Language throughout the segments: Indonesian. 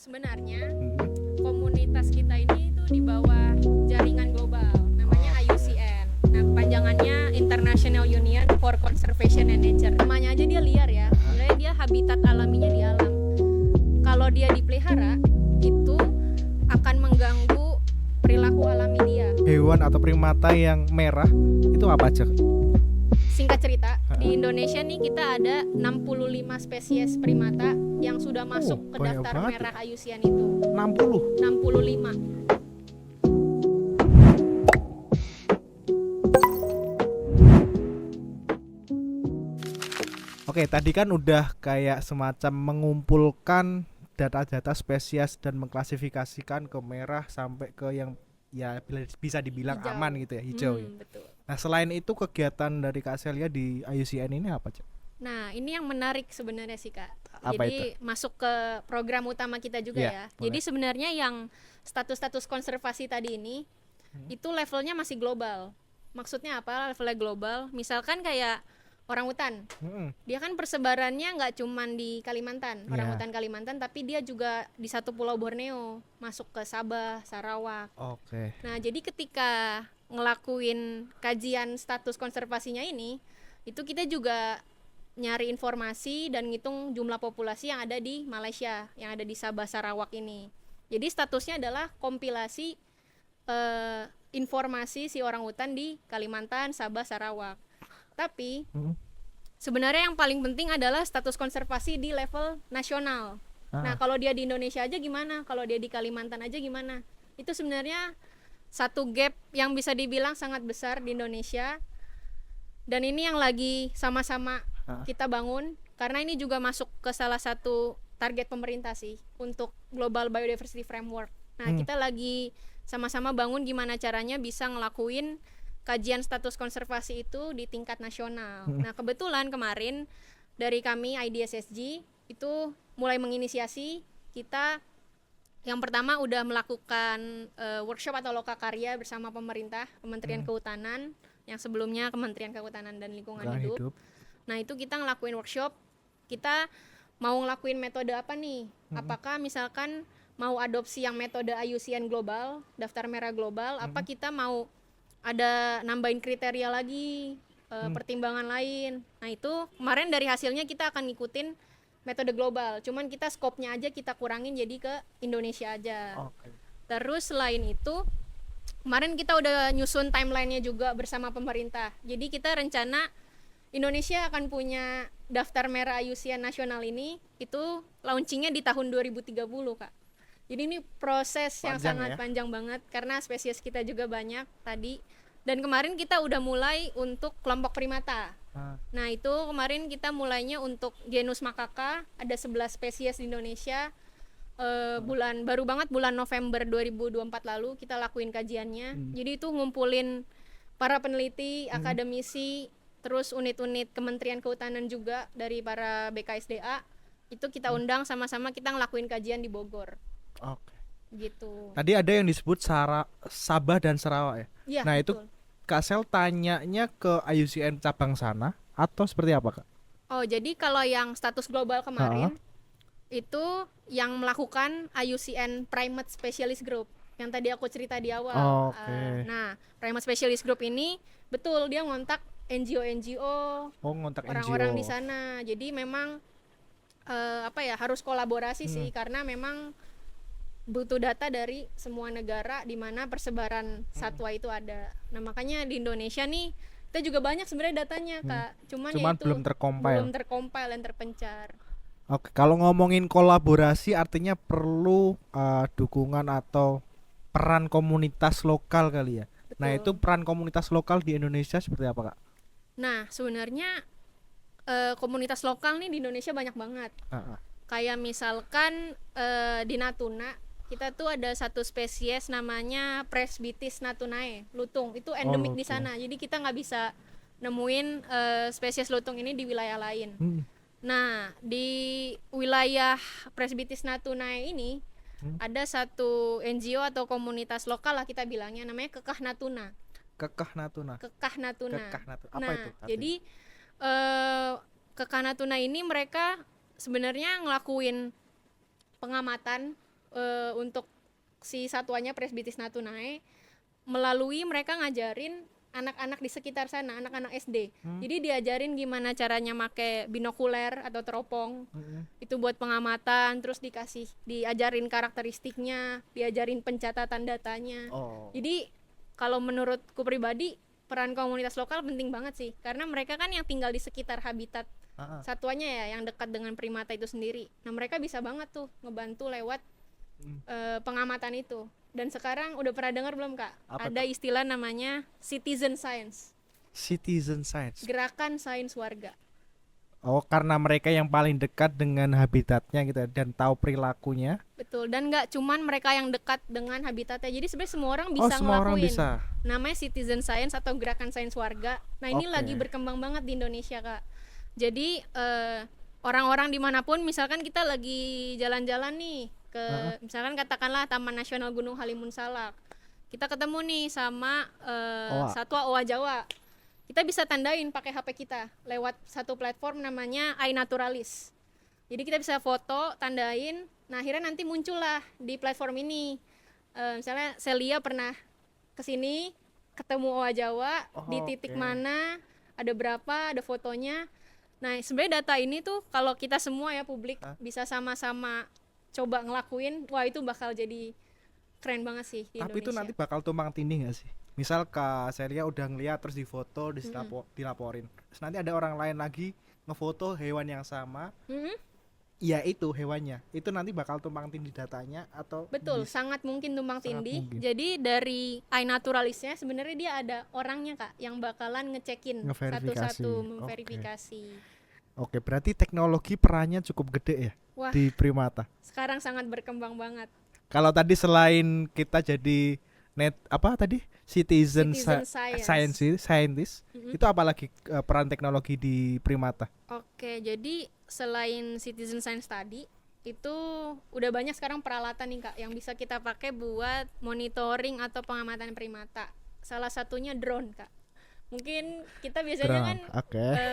sebenarnya komunitas kita ini itu di bawah jaringan global namanya IUCN. Nah, kepanjangannya International Union for Conservation and Nature. Namanya aja dia liar ya. Sebenarnya dia habitat alaminya di alam. Kalau dia dipelihara itu akan mengganggu perilaku alami dia. Hewan atau primata yang merah itu apa aja? Singkat cerita, di Indonesia nih kita ada 65 spesies primata yang sudah masuk ke banyak daftar banget. merah IUCN itu. 60. 65. Oke, tadi kan udah kayak semacam mengumpulkan data-data spesies dan mengklasifikasikan ke merah sampai ke yang ya bisa dibilang Hijau. aman gitu ya, hijau ya. Betul. Nah, selain itu kegiatan dari Kak Celia di IUCN ini apa, Cak? Nah, ini yang menarik sebenarnya sih, Kak. Apa Jadi masuk ke program utama kita juga Iya, ya. boleh. Jadi sebenarnya yang status-status konservasi tadi ini itu levelnya masih global. Maksudnya apa levelnya global? Misalkan kayak orangutan. Dia kan persebarannya nggak cuman di Kalimantan, Iya. orangutan Kalimantan, tapi dia juga di satu pulau Borneo, masuk ke Sabah, Sarawak. Oke. Nah, jadi ketika ngelakuin kajian status konservasinya ini, itu kita juga nyari informasi dan ngitung jumlah populasi yang ada di Malaysia, yang ada di Sabah, Sarawak ini. Jadi statusnya adalah kompilasi informasi si orangutan di Kalimantan, Sabah, Sarawak. Tapi sebenarnya yang paling penting adalah status konservasi di level nasional. Nah, kalau dia di Indonesia aja gimana? Kalau dia di Kalimantan aja gimana? Itu sebenarnya satu gap yang bisa dibilang sangat besar di Indonesia. Dan ini yang lagi sama-sama kita bangun, karena ini juga masuk ke salah satu target pemerintah sih untuk Global Biodiversity Framework. Nah, kita lagi sama-sama bangun gimana caranya bisa ngelakuin kajian status konservasi itu di tingkat nasional. Nah, kebetulan kemarin dari kami IDSSG itu mulai menginisiasi, kita yang pertama udah melakukan workshop atau lokakarya bersama pemerintah, Kementerian Kehutanan, yang sebelumnya Kementerian Kehutanan dan Lingkungan Hidup. Nah, itu kita ngelakuin workshop, kita mau ngelakuin metode apa nih? Apakah misalkan mau adopsi yang metode IUCN global, daftar merah global, apa kita mau ada nambahin kriteria lagi, pertimbangan lain. Nah, itu kemarin dari hasilnya kita akan ngikutin metode global, cuman kita skopnya aja kita kurangin jadi ke Indonesia aja. Terus selain itu kemarin kita udah nyusun timelinenya juga bersama pemerintah. Jadi kita rencana Indonesia akan punya daftar merah IUCN nasional ini itu launchingnya di tahun 2030, Kak. Jadi ini proses yang sangat panjang banget karena spesies kita juga banyak tadi. Dan kemarin kita udah mulai untuk kelompok primata. Nah, itu kemarin kita mulainya untuk genus Makaka, ada 11 spesies di Indonesia. Baru banget bulan November 2024 lalu kita lakuin kajiannya. Jadi itu ngumpulin para peneliti, akademisi, terus unit-unit Kementerian Kehutanan juga dari para BKSDA. Itu kita undang sama-sama kita ngelakuin kajian di Bogor. Oke. Gitu. Tadi ada yang disebut Sabah dan Sarawak ya. Ya, Nah, betul. itu Kak Sel tanyanya ke IUCN cabang sana atau seperti apa, Kak? Oh, jadi kalau yang status global kemarin itu yang melakukan IUCN Primate Specialist Group yang tadi aku cerita di awal. Nah, Primate Specialist Group ini betul dia ngontak NGO-NGO, ngontak orang-orang NGO di sana. Jadi memang harus kolaborasi sih, karena memang butuh data dari semua negara di mana persebaran satwa itu ada. Nah, makanya di Indonesia nih kita juga banyak sebenarnya datanya, Kak. Cuman ya itu belum tercompile dan terpencar. Oke, kalau ngomongin kolaborasi artinya perlu dukungan atau peran komunitas lokal kali ya. Betul. Nah, itu peran komunitas lokal di Indonesia seperti apa, Kak? Nah, sebenarnya komunitas lokal nih di Indonesia banyak banget. Kayak misalkan di Natuna kita tuh ada satu spesies namanya Presbytis natunae, lutung. Itu endemik di sana. Jadi kita nggak bisa nemuin spesies lutung ini di wilayah lain. Nah, di wilayah Presbytis natunae ini ada satu NGO atau komunitas lokal lah kita bilangnya, namanya Kekah Natuna. Kekah Natuna. Apa Nah, itu? jadi Kekah Natuna ini mereka sebenarnya ngelakuin pengamatan untuk si satuannya Presbytis Natuna melalui mereka ngajarin anak-anak di sekitar sana, anak-anak SD. Jadi diajarin gimana caranya make binokuler atau teropong. Itu buat pengamatan, terus diajarin karakteristiknya, diajarin pencatatan datanya. Jadi kalau menurutku pribadi peran komunitas lokal penting banget sih, karena mereka kan yang tinggal di sekitar habitat satuannya ya, yang dekat dengan primata itu sendiri. Nah mereka bisa banget tuh ngebantu lewat pengamatan itu. Dan sekarang udah pernah dengar belum Kak? Ada istilah namanya citizen science. Citizen science. Gerakan sains warga. Oh, karena mereka yang paling dekat dengan habitatnya gitu dan tahu perilakunya. Betul, dan nggak cuman mereka yang dekat dengan habitatnya. Jadi sebenarnya semua orang bisa semua ngelakuin. Orang bisa. Namanya citizen science atau gerakan sains warga. Nah ini lagi berkembang banget di Indonesia Kak. Jadi orang-orang dimanapun, misalkan kita lagi jalan-jalan nih ke misalkan katakanlah Taman Nasional Gunung Halimun Salak, kita ketemu nih sama satwa owa Jawa, kita bisa tandain pakai HP kita lewat satu platform namanya iNaturalis. Jadi kita bisa foto, tandain, nah akhirnya nanti muncullah di platform ini misalnya Celia pernah kesini ketemu owa Jawa di titik mana, ada berapa, ada fotonya. Nah sebenarnya data ini tuh kalau kita semua ya publik bisa sama-sama coba ngelakuin, wah itu bakal jadi keren banget sih di Tapi Indonesia. itu nanti bakal tumpang tindih gak sih? Misal Kak Celia udah ngeliat terus difoto, dilaporin, terus nanti ada orang lain lagi ngefoto hewan yang sama, ya itu hewannya, itu nanti bakal tumpang tindih datanya atau? Betul, sangat mungkin tumpang tindih. Jadi dari iNaturalisnya sebenarnya dia ada orangnya Kak yang bakalan ngecekin satu-satu, memverifikasi. Oke, berarti teknologi perannya cukup gede ya. Wah, di primata. Sekarang sangat berkembang banget. Kalau tadi selain kita jadi citizen scientist, itu apalagi peran teknologi di primata? Oke, jadi selain citizen science tadi, itu udah banyak sekarang peralatan nih Kak yang bisa kita pakai buat monitoring atau pengamatan primata. Salah satunya drone Kak. Mungkin kita biasanya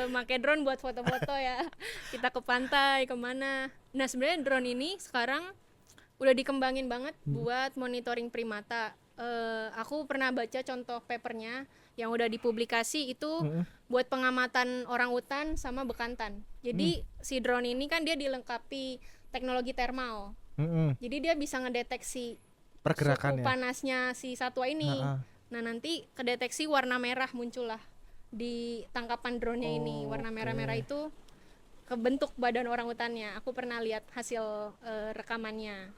pakai drone buat foto-foto ya. Kita ke pantai, kemana. Nah sebenarnya drone ini sekarang udah dikembangin banget buat monitoring primata. Aku pernah baca contoh papernya yang udah dipublikasi itu buat pengamatan orangutan sama bekantan. Jadi si drone ini kan dia dilengkapi teknologi thermal. Jadi dia bisa ngedeteksi pergerakannya, suhu panasnya si satwa ini. Nah nanti kedeteksi warna merah muncullah di tangkapan drone-nya ini. Warna merah-merah itu kebentuk badan orangutannya. Aku pernah lihat hasil rekamannya.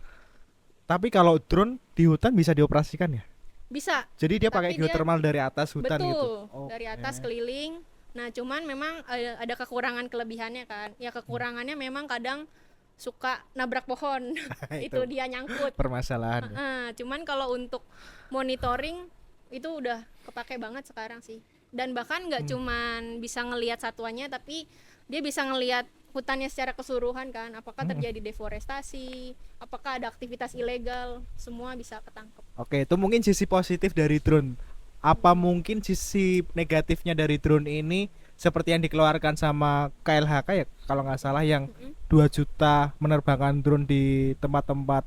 Tapi kalau drone di hutan bisa dioperasikan ya? Bisa. Jadi dia pakai geothermal dari atas hutan gitu? Betul, dari atas keliling. Nah cuman memang ada kekurangan kelebihannya kan. Ya kekurangannya memang kadang suka nabrak pohon. Itu dia nyangkut. Permasalahan. Cuman kalau untuk monitoring itu udah kepake banget sekarang sih. Dan bahkan nggak cuman bisa ngelihat satuannya, tapi dia bisa ngelihat hutannya secara keseluruhan kan. Apakah terjadi deforestasi, apakah ada aktivitas ilegal, semua bisa ketangkep. Oke, itu mungkin sisi positif dari drone. Apa mungkin sisi negatifnya dari drone ini seperti yang dikeluarkan sama KLHK ya kalau nggak salah, yang 2 juta menerbangkan drone di tempat-tempat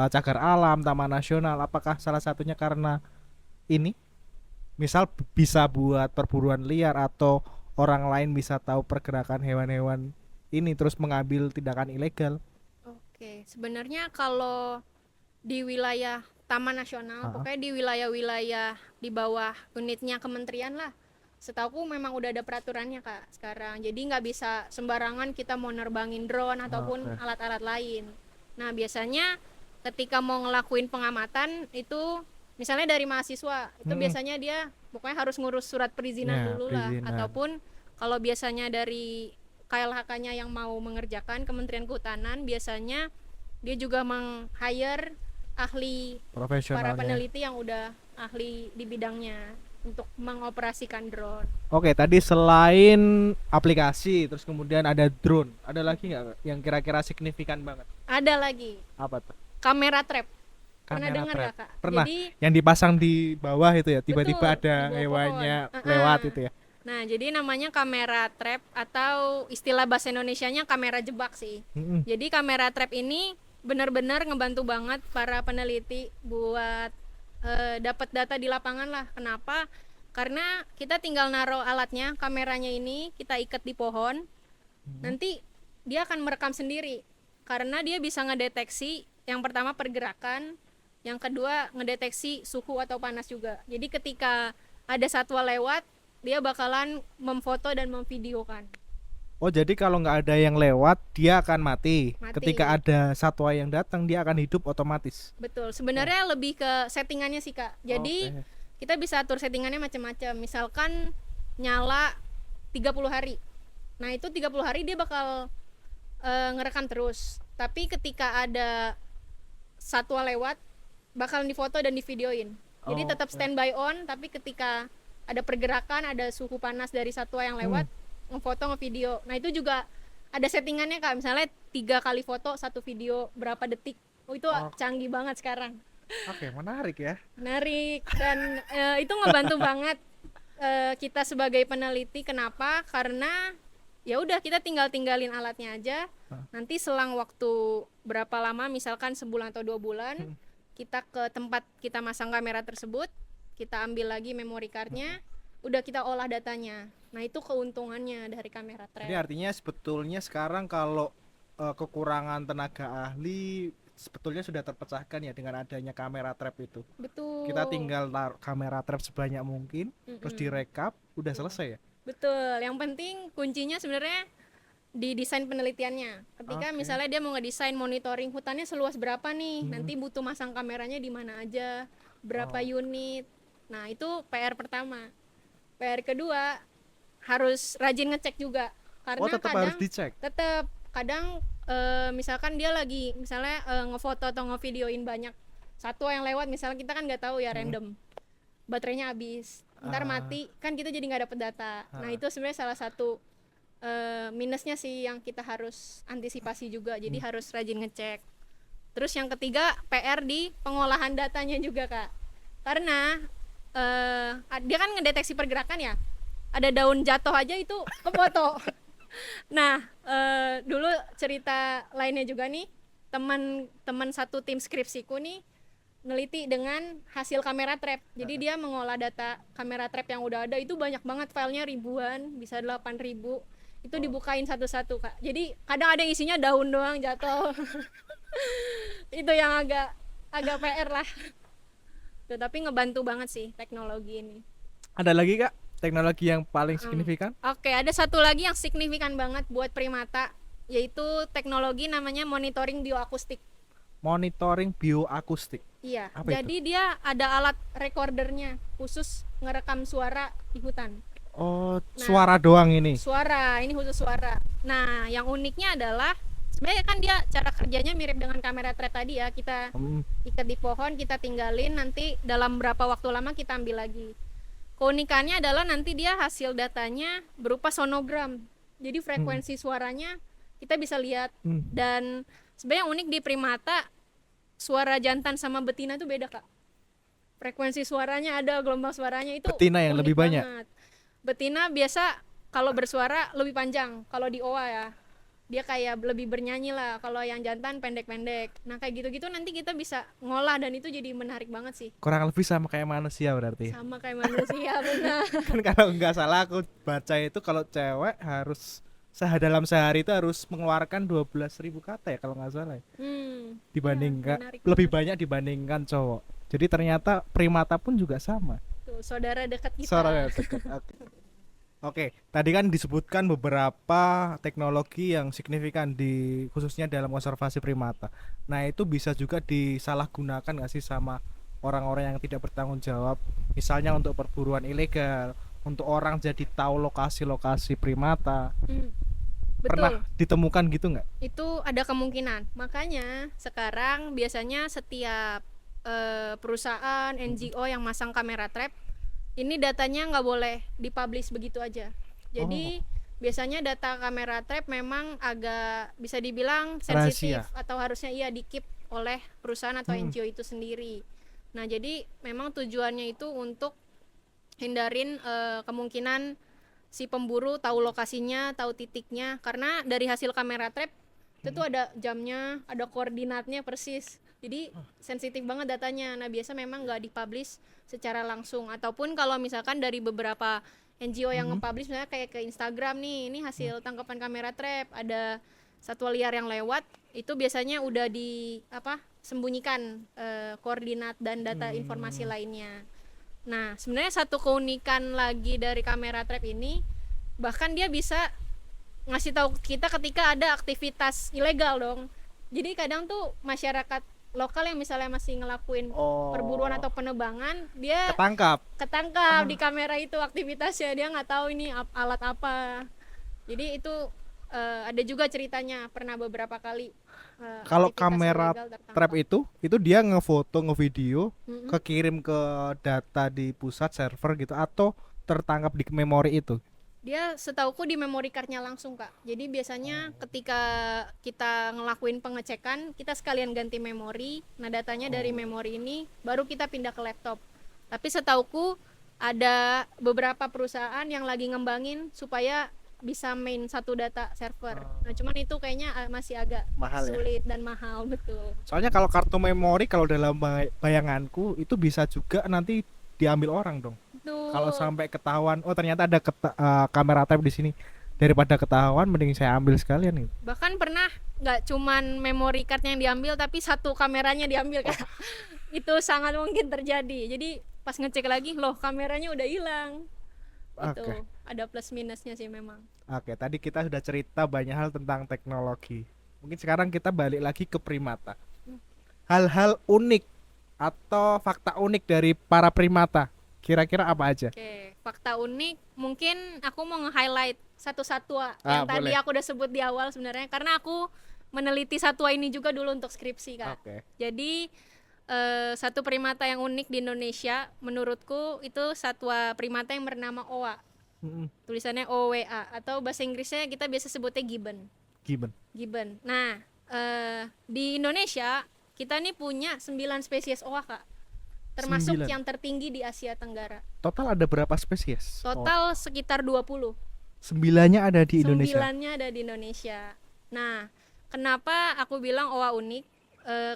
cagar alam, taman nasional. Apakah salah satunya karena ini misal bisa buat perburuan liar atau orang lain bisa tahu pergerakan hewan-hewan ini terus mengambil tindakan ilegal? Oke, sebenarnya kalau di wilayah taman nasional, pokoknya di wilayah-wilayah di bawah unitnya kementerian lah, setauku memang udah ada peraturannya Kak sekarang. Jadi nggak bisa sembarangan kita mau nerbangin drone ataupun alat-alat lain. Nah biasanya ketika mau ngelakuin pengamatan itu misalnya dari mahasiswa itu biasanya dia pokoknya harus ngurus surat perizinan dulu lah, ataupun kalau biasanya dari KLHK-nya yang mau mengerjakan, Kementerian Kehutanan, biasanya dia juga meng-hire ahli para peneliti yang udah ahli di bidangnya untuk mengoperasikan drone. Oke, tadi selain aplikasi terus kemudian ada drone, ada lagi nggak yang kira-kira signifikan banget? Ada lagi. Apa tuh? Kamera trap. Pernah dengar nggak Kak? Pernah. Jadi, yang dipasang di bawah itu ya, tiba-tiba betul, ada hewannya lewat itu ya. Nah jadi namanya kamera trap, atau istilah bahasa Indonesianya kamera jebak sih. Jadi kamera trap ini benar-benar ngebantu banget para peneliti buat dapat data di lapangan lah. Kenapa? Karena kita tinggal naruh alatnya, kameranya ini kita ikat di pohon, nanti dia akan merekam sendiri. Karena dia bisa ngedeteksi yang pertama pergerakan, yang kedua ngedeteksi suhu atau panas juga. Jadi ketika ada satwa lewat, dia bakalan memfoto dan memvideokan. Oh, jadi kalau nggak ada yang lewat, dia akan mati. Mati. Ketika ada satwa yang datang, dia akan hidup otomatis. Betul. Sebenarnya lebih ke settingannya sih, Kak. Jadi Oke. kita bisa atur settingannya macam-macam. Misalkan nyala 30 hari. Nah, itu 30 hari dia bakal ngerekam terus. Tapi ketika ada satwa lewat, bakalan difoto dan divideoin. Jadi tetap standby on, tapi ketika ada pergerakan, ada suhu panas dari satwa yang lewat, ngefoto, ngevideo. Nah, itu juga ada settingannya, Kak. Misalnya 3 kali foto, 1 video, berapa detik. Oh, itu canggih banget sekarang. Oke, menarik ya. Menarik. Dan itu ngebantu banget kita sebagai peneliti. Kenapa? Karena ya udah, kita tinggalin alatnya aja. Nanti selang waktu berapa lama, misalkan sebulan atau 2 bulan, kita ke tempat kita masang kamera tersebut, kita ambil lagi memory cardnya, udah kita olah datanya. Nah, itu keuntungannya dari kamera trap. Jadi artinya sebetulnya sekarang kalau kekurangan tenaga ahli sebetulnya sudah terpecahkan ya dengan adanya kamera trap itu. Betul. Kita tinggal kamera trap sebanyak mungkin, terus direkap, udah selesai ya. Betul. Yang penting kuncinya sebenarnya di desain penelitiannya. Ketika misalnya dia mau ngedesain monitoring hutannya seluas berapa nih, nanti butuh masang kameranya di mana aja, berapa unit. Nah, itu PR pertama. PR kedua, harus rajin ngecek juga. Karena tetap kadang harus dicek. Tetap kadang misalkan dia lagi misalnya ngefoto atau ngevideoin banyak satwa yang lewat, misalnya kita kan nggak tahu ya, random, baterainya habis, ntar mati, kan kita jadi nggak dapet data. Nah, itu sebenarnya salah satu minusnya sih yang kita harus antisipasi juga. Jadi harus rajin ngecek. Terus yang ketiga, PR di pengolahan datanya juga, Kak. Karena dia kan ngedeteksi pergerakan ya, ada daun jatuh aja itu kefoto. Nah, dulu cerita lainnya juga nih, teman satu tim skripsiku nih neliti dengan hasil kamera trap. Jadi dia mengolah data kamera trap yang udah ada, itu banyak banget filenya, ribuan, bisa 8.000. Itu dibukain satu-satu, Kak. Jadi kadang ada isinya daun doang jatuh. Itu yang agak PR lah. Tuh, tapi ngebantu banget sih teknologi ini. Ada lagi Kak teknologi yang paling signifikan? Oke, ada satu lagi yang signifikan banget buat primata, yaitu teknologi namanya monitoring bioakustik. Monitoring bioakustik. Iya. Apa jadi itu? Dia ada alat recordernya khusus ngerekam suara di hutan. Oh, suara doang ini. Suara, ini khusus suara. Nah, yang uniknya adalah sebenarnya kan dia cara kerjanya mirip dengan kamera trap tadi ya. Kita ikat di pohon, kita tinggalin, nanti dalam berapa waktu lama kita ambil lagi. Keunikannya adalah nanti dia hasil datanya berupa sonogram. Jadi frekuensi suaranya kita bisa lihat. Dan sebenarnya yang unik di primata, suara jantan sama betina itu beda, Kak. Frekuensi suaranya ada, gelombang suaranya itu betina yang lebih banyak. Betina biasa kalau bersuara lebih panjang. Kalau di oa ya, dia kayak lebih bernyanyi lah. Kalau yang jantan pendek-pendek. Nah, kayak gitu-gitu nanti kita bisa ngolah, dan itu jadi menarik banget sih. Kurang lebih sama kayak manusia berarti. Sama kayak manusia, benar. Kan kalau nggak salah aku baca itu kalau cewek harus dalam sehari itu harus mengeluarkan 12.000 kata ya kalau nggak salah ya. Dibandingkan ya, lebih banyak dibandingkan cowok. Jadi ternyata primata pun juga sama. Tuh, saudara dekat kita. Saudara dekat. Oke, tadi kan disebutkan beberapa teknologi yang signifikan di khususnya dalam konservasi primata. Nah, itu bisa juga disalahgunakan nggak sih sama orang-orang yang tidak bertanggung jawab, misalnya untuk perburuan ilegal, untuk orang jadi tahu lokasi-lokasi primata. Betul. Pernah ditemukan gitu nggak? Itu ada kemungkinan. Makanya sekarang biasanya setiap perusahaan NGO yang masang kamera trap, ini datanya nggak boleh dipublish begitu aja. Jadi biasanya data kamera trap memang agak bisa dibilang sensitif, atau harusnya di-keep oleh perusahaan atau NGO itu sendiri. Nah, jadi memang tujuannya itu untuk hindarin kemungkinan si pemburu tahu lokasinya, tahu titiknya. Karena dari hasil kamera trap Itu tuh ada jamnya, ada koordinatnya persis. Jadi sensitif banget datanya. Nah biasa memang nggak dipublish secara langsung. Ataupun kalau misalkan dari beberapa NGO yang nge-publish misalnya kayak ke Instagram nih, ini hasil tangkapan kamera trap, ada satwa liar yang lewat, itu biasanya udah sembunyikan koordinat dan data informasi lainnya. Nah sebenarnya satu keunikan lagi dari kamera trap ini, bahkan dia bisa ngasih tahu kita ketika ada aktivitas ilegal dong. Jadi kadang tuh masyarakat lokal yang misalnya masih ngelakuin perburuan atau penebangan, dia ketangkap di kamera itu aktivitasnya, dia nggak tahu ini alat apa. Jadi itu ada juga ceritanya, pernah beberapa kali Kalau aktivitas kamera ilegal tertangkap. trap itu dia ngefoto, ngevideo, kekirim ke data di pusat server gitu, atau tertangkap di memori itu? Dia setauku di memory cardnya langsung Kak. Jadi biasanya ketika kita ngelakuin pengecekan, kita sekalian ganti memori. Nah datanya dari memori ini baru kita pindah ke laptop. Tapi setauku ada beberapa perusahaan yang lagi ngembangin supaya bisa main satu data server. Nah cuman itu kayaknya masih agak Mahal sulit dan mahal, betul. Soalnya kalau kartu memori, kalau dalam bayanganku itu bisa juga nanti diambil orang dong. Betul. Kalau sampai ketahuan, oh ternyata ada kamera trap di sini, daripada ketahuan mending saya ambil sekalian nih. Bahkan pernah nggak cuman memory cardnya yang diambil, tapi satu kameranya diambil Kak. Itu sangat mungkin terjadi. Jadi pas ngecek lagi, loh kameranya udah hilang. Itu ada plus minusnya sih memang. Oke, tadi kita sudah cerita banyak hal tentang teknologi. Mungkin sekarang kita balik lagi ke primata. Hal-hal unik atau fakta unik dari para primata, kira-kira apa aja? Oke, fakta unik mungkin aku mau nge-highlight satu satwa yang tadi boleh. aku udah sebut di awal sebenarnya, karena aku meneliti satwa ini juga dulu untuk skripsi Kak. Jadi satu primata yang unik di Indonesia menurutku itu satwa primata yang bernama owa. Tulisannya OWA, atau bahasa Inggrisnya kita biasa sebutnya gibbon. Nah di Indonesia kita nih punya 9 spesies owa Kak, termasuk 9. yang tertinggi di Asia Tenggara. Total ada berapa spesies? Total sekitar 20. 9-nya ada di Indonesia. 9-nya ada di Indonesia. Nah, kenapa aku bilang owa unik?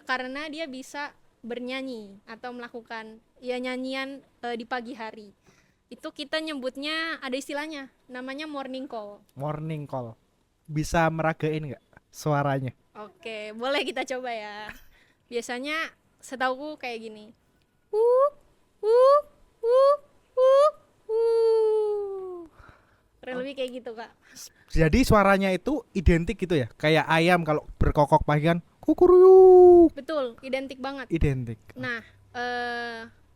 Karena dia bisa bernyanyi atau melakukan nyanyian di pagi hari. Itu kita nyebutnya, ada istilahnya, namanya morning call. Morning call. Bisa meragain nggak suaranya? Oke, boleh kita coba ya. Biasanya setauku kayak gini. Kurang lebih kayak gitu Kak. Jadi suaranya itu identik gitu ya, kayak ayam kalau berkokok pagi kan kukuruyuk. Betul, identik banget. Identik. Nah,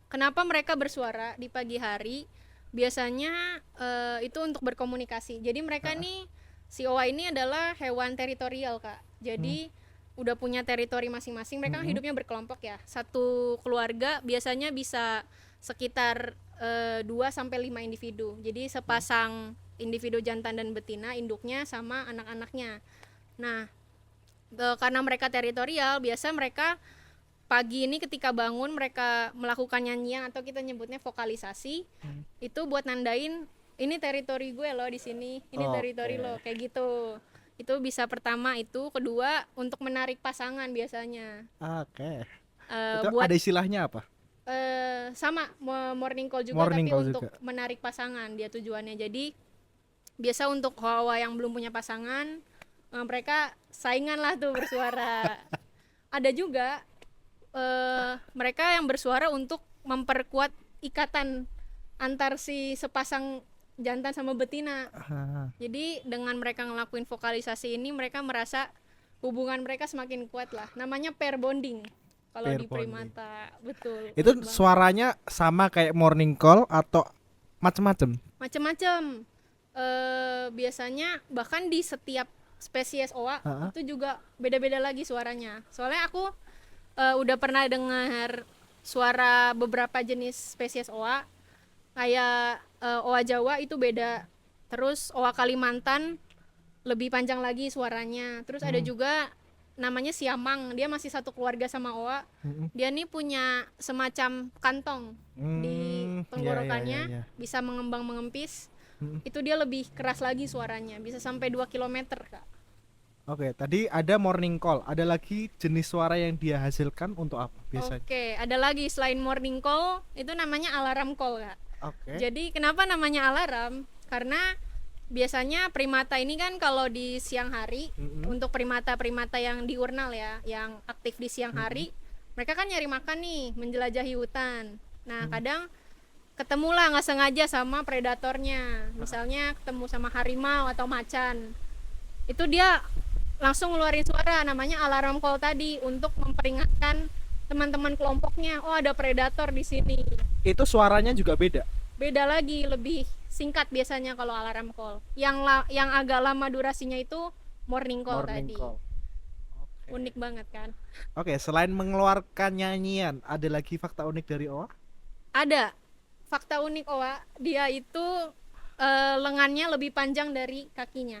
kenapa mereka bersuara di pagi hari? Biasanya itu untuk berkomunikasi. Jadi mereka nih, si owa ini adalah hewan teritorial Kak. Jadi udah punya teritori masing-masing. Mereka kan hidupnya berkelompok ya. Satu keluarga biasanya bisa sekitar 2-5 individu. Jadi sepasang individu jantan dan betina, induknya sama anak-anaknya. Nah, karena mereka teritorial, biasa mereka pagi ini ketika bangun mereka melakukan nyanyian atau kita nyebutnya vokalisasi. Itu buat nandain ini teritori gue loh di sini, ini teritori lo, kayak gitu. Itu bisa pertama itu, kedua untuk menarik pasangan biasanya. Itu buat, ada istilahnya apa? Sama morning call juga, morning tapi call untuk juga menarik pasangan dia tujuannya. Jadi biasa untuk owa yang belum punya pasangan, mereka saingan lah tuh bersuara. Ada juga mereka yang bersuara untuk memperkuat ikatan antar si sepasang jantan sama betina. Jadi dengan mereka ngelakuin vokalisasi ini, mereka merasa hubungan mereka semakin kuat lah. Namanya pair bonding kalau di primata. Betul. Itu suaranya sama kayak morning call atau macem-macem? Macem-macem. Biasanya bahkan di setiap spesies owa itu juga beda-beda lagi suaranya. Soalnya aku udah pernah dengar suara beberapa jenis spesies owa. Kayak owa Jawa itu beda. Terus owa Kalimantan lebih panjang lagi suaranya. Terus ada juga namanya siamang, dia masih satu keluarga sama owa. Dia nih punya semacam kantong di tenggorokannya, bisa mengembang mengempis. Itu dia lebih keras lagi suaranya, bisa sampai 2 km Kak. Oke, tadi ada morning call. Ada lagi jenis suara yang dia hasilkan untuk apa biasanya? Oke, ada lagi selain morning call, itu namanya alarm call, Kak. Oke. Jadi kenapa namanya alarm? Karena biasanya primata ini kan kalau di siang hari, untuk primata-primata yang diurnal ya, yang aktif di siang hari, mereka kan nyari makan nih, menjelajahi hutan. Nah, kadang ketemulah nggak sengaja sama predatornya, misalnya ketemu sama harimau atau macan. Itu dia langsung ngeluarin suara namanya alarm call tadi untuk memperingatkan teman-teman kelompoknya, oh ada predator di sini. Itu suaranya juga beda. Beda lagi, lebih singkat biasanya kalau alarm call. Yang agak lama durasinya itu morning call Morning tadi. call. Oke. Unik banget kan? Oke, selain mengeluarkan nyanyian, ada lagi fakta unik dari Oa? Ada fakta unik Owa, dia itu lengannya lebih panjang dari kakinya.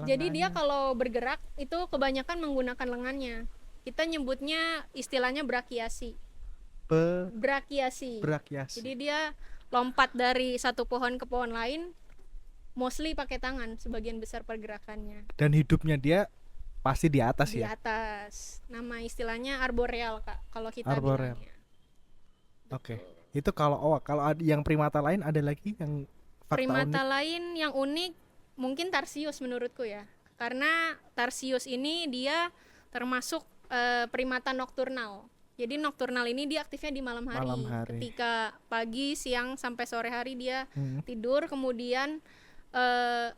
Jadi dia kalau bergerak itu kebanyakan menggunakan lengannya. Kita nyebutnya istilahnya brakiasi. Brakiasi. Brakiasi. Jadi dia lompat dari satu pohon ke pohon lain, mostly pakai tangan sebagian besar pergerakannya. Dan hidupnya dia pasti di atas Di ya. atas. Nama istilahnya arboreal, Kak, kalau kita Arboreal. bilangnya. Oke. Itu kalau Oa, kalau yang primata lain ada lagi yang fakta Primata unik? lain yang unik mungkin tarsius menurutku ya. Karena tarsius ini dia termasuk primata nokturnal. Jadi nokturnal ini dia aktifnya di malam hari. Malam hari. Ketika pagi, siang sampai sore hari dia tidur, kemudian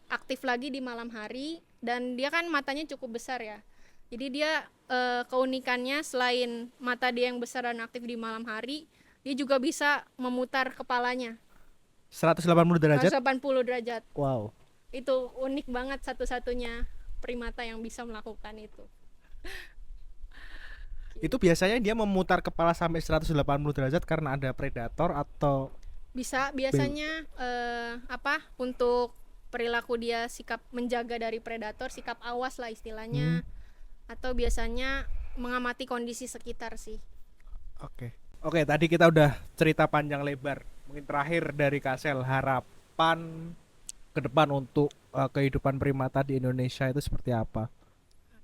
aktif lagi di malam hari, dan dia kan matanya cukup besar ya. Jadi dia keunikannya selain mata dia yang besar dan aktif di malam hari, dia juga bisa memutar kepalanya 180 derajat? 180 derajat. Wow. Itu unik banget, satu-satunya primata yang bisa melakukan itu. Itu biasanya dia memutar kepala sampai 180 derajat karena ada predator atau Biasanya untuk perilaku dia, sikap menjaga dari predator, sikap awas lah istilahnya, atau biasanya mengamati kondisi sekitar sih. Oke, tadi kita udah cerita panjang lebar. Mungkin terakhir dari Kasel, harapan ke depan untuk kehidupan primata di Indonesia itu seperti apa?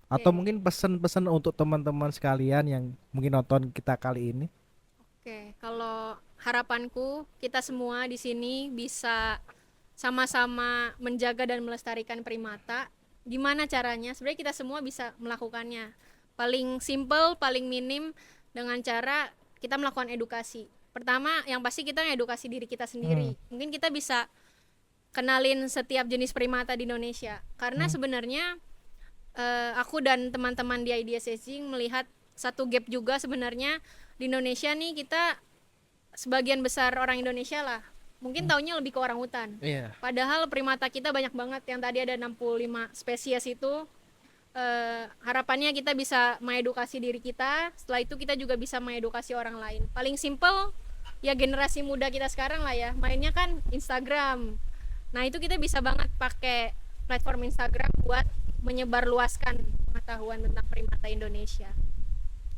Atau mungkin pesan-pesan untuk teman-teman sekalian yang mungkin nonton kita kali ini? Oke, kalau harapanku kita semua di sini bisa sama-sama menjaga dan melestarikan primata. Gimana caranya? Sebenarnya kita semua bisa melakukannya. Paling simple, paling minim dengan cara kita melakukan edukasi. Pertama, yang pasti kita ngedukasi diri kita sendiri. Mungkin kita bisa kenalin setiap jenis primata di Indonesia. Karena sebenarnya aku dan teman-teman di Idea Saging melihat satu gap juga sebenarnya di Indonesia nih. Kita sebagian besar orang Indonesia lah mungkin taunya lebih ke orangutan. Padahal primata kita banyak banget, yang tadi ada 65 spesies itu. Harapannya kita bisa mengedukasi diri kita, setelah itu kita juga bisa mengedukasi orang lain. Paling simple ya generasi muda kita sekarang lah ya, mainnya kan Instagram. Nah itu kita bisa banget pakai platform Instagram buat menyebarluaskan pengetahuan tentang primata Indonesia.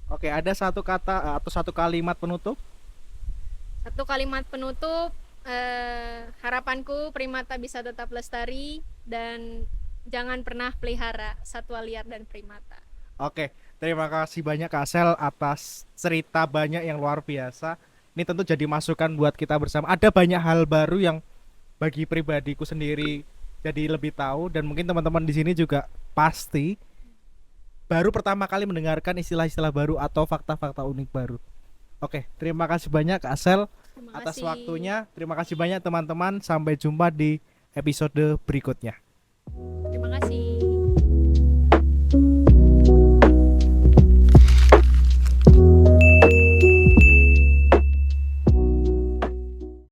Oke, ada satu kata atau satu kalimat penutup? Satu kalimat penutup, harapanku primata bisa tetap lestari dan jangan pernah pelihara satwa liar dan primata. Oke, terima kasih banyak Kasel atas cerita banyak yang luar biasa. Ini tentu jadi masukan buat kita bersama. Ada banyak hal baru yang bagi pribadiku sendiri jadi lebih tahu, dan mungkin teman-teman di sini juga pasti baru pertama kali mendengarkan istilah-istilah baru atau fakta-fakta unik baru. Oke, terima kasih banyak Kasel atas waktunya. Terima kasih banyak teman-teman. Sampai jumpa di episode berikutnya.